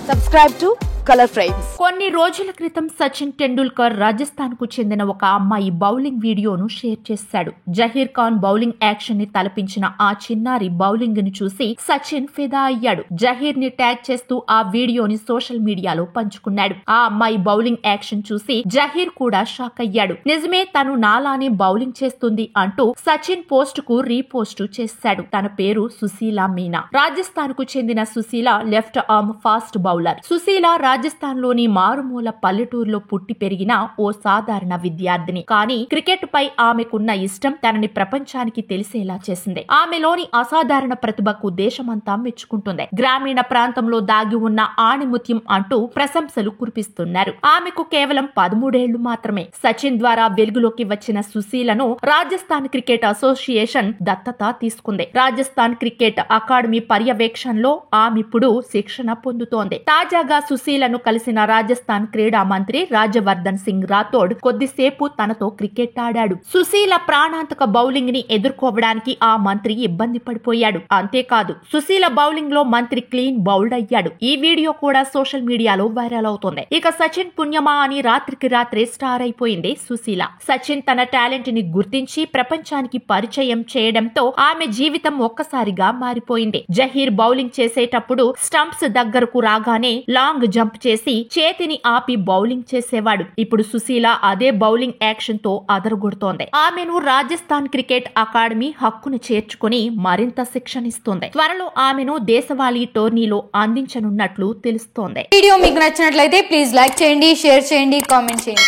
Subscribe to Color Frames. కొన్ని రోజుల క్రితం సచిన్ టెండూల్కర్ రాజస్థాన్ కు చెందిన ఒక అమ్మాయి బౌలింగ్ వీడియోను షేర్ చేశాడు. జహీర్ ఖాన్ బౌలింగ్ యాక్షన్ ని తలపించిన ఆ చిన్నారి బౌలింగ్ ని చూసి సచిన్ ఫిదా అయ్యాడు. జహీర్ ని ట్యాగ్ చేస్తూ ఆ వీడియోని సోషల్ మీడియాలో పంచుకున్నాడు. ఆ అమ్మాయి బౌలింగ్ యాక్షన్ చూసి జహీర్ కూడా షాక్ అయ్యాడు. నిజమే, తను నాలానే బౌలింగ్ చేస్తుంది అంటూ సచిన్ పోస్ట్ కు రీపోస్ట్ చేశాడు. తన పేరు సుశీల మీనా. రాజస్థాన్ కు చెందిన Sushila left arm fast bowler. Sushila Rajasthan లోని మారుమూల పల్లెటూరులో పుట్టి పెరిగిన ఓ సాధారణ విద్యార్థిని. కానీ క్రికెట్ పై ఆమెకున్న ఇష్టం తనని ప్రపంచానికి తెలిసేలా చేసింది. ఆమెలోని అసాధారణ ప్రతిభకు దేశమంతా మెచ్చుకుంటుంది. గ్రామీణ ప్రాంతంలో దాగి ఉన్న ఆణిముత్యం అంటూ ప్రశంసలు కురిపిస్తున్నారు. ఆమెకు కేవలం 13 ఏళ్లు మాత్రమే. సచిన్ ద్వారా వెలుగులోకి వచ్చిన సుశీలను రాజస్థాన్ క్రికెట్ అసోసియేషన్ దత్తత తీసుకుంది. రాజస్థాన్ క్రికెట్ అకాడమీ పర్యవేక్షణలో ఆమెప్పుడు శిక్షణ పొందుతోంది. తాజాగా సుశీలను కలిసిన రాజస్థాన్ క్రీడా మంత్రి రాజ్యవర్ధన్ సింగ్ రాథోడ్ కొద్దిసేపు తనతో క్రికెట్ ఆడాడు. సుశీల ప్రాణాంతక బౌలింగ్ ని ఎదుర్కోవడానికి ఆ మంత్రి ఇబ్బంది పడిపోయాడు. అంతేకాదు, సుశీల బౌలింగ్ లో మంత్రి క్లీన్ బౌల్డ్ అయ్యాడు. ఈ వీడియో కూడా సోషల్ మీడియాలో వైరల్ అవుతోంది. ఇక సచిన్ పుణ్యమా అని రాత్రికి రాత్రే స్టార్ అయిపోయింది సుశీల. సచిన్ తన టాలెంట్ ని గుర్తించి ప్రపంచానికి పరిచయం చేయడంతో ఆమె జీవితం ఒక్కసారిగా మారిపోయింది. జహీర్ బౌలింగ్ చేసేటప్పుడు స్టంప్స్ దగ్గరకు రాగానే లాంగ్ జంప్ చేసి చేతిని ఆపి బౌలింగ్ చేసేవాడు. ఇప్పుడు సుశీల అదే బౌలింగ్ యాక్షన్ తో అదరగొడుతోంది. ఆమెను రాజస్థాన్ క్రికెట్ అకాడమీ హక్కును చేర్చుకుని మరింత శిక్షణిస్తోంది. త్వరలో ఆమెను దేశవాళీ టోర్నీలో అందించనున్నట్లు తెలుస్తోంది. వీడియో మీకు నచ్చినట్లయితే ప్లీజ్ లైక్ చేయండి, షేర్ చేయండి, కామెంట్ చేయండి.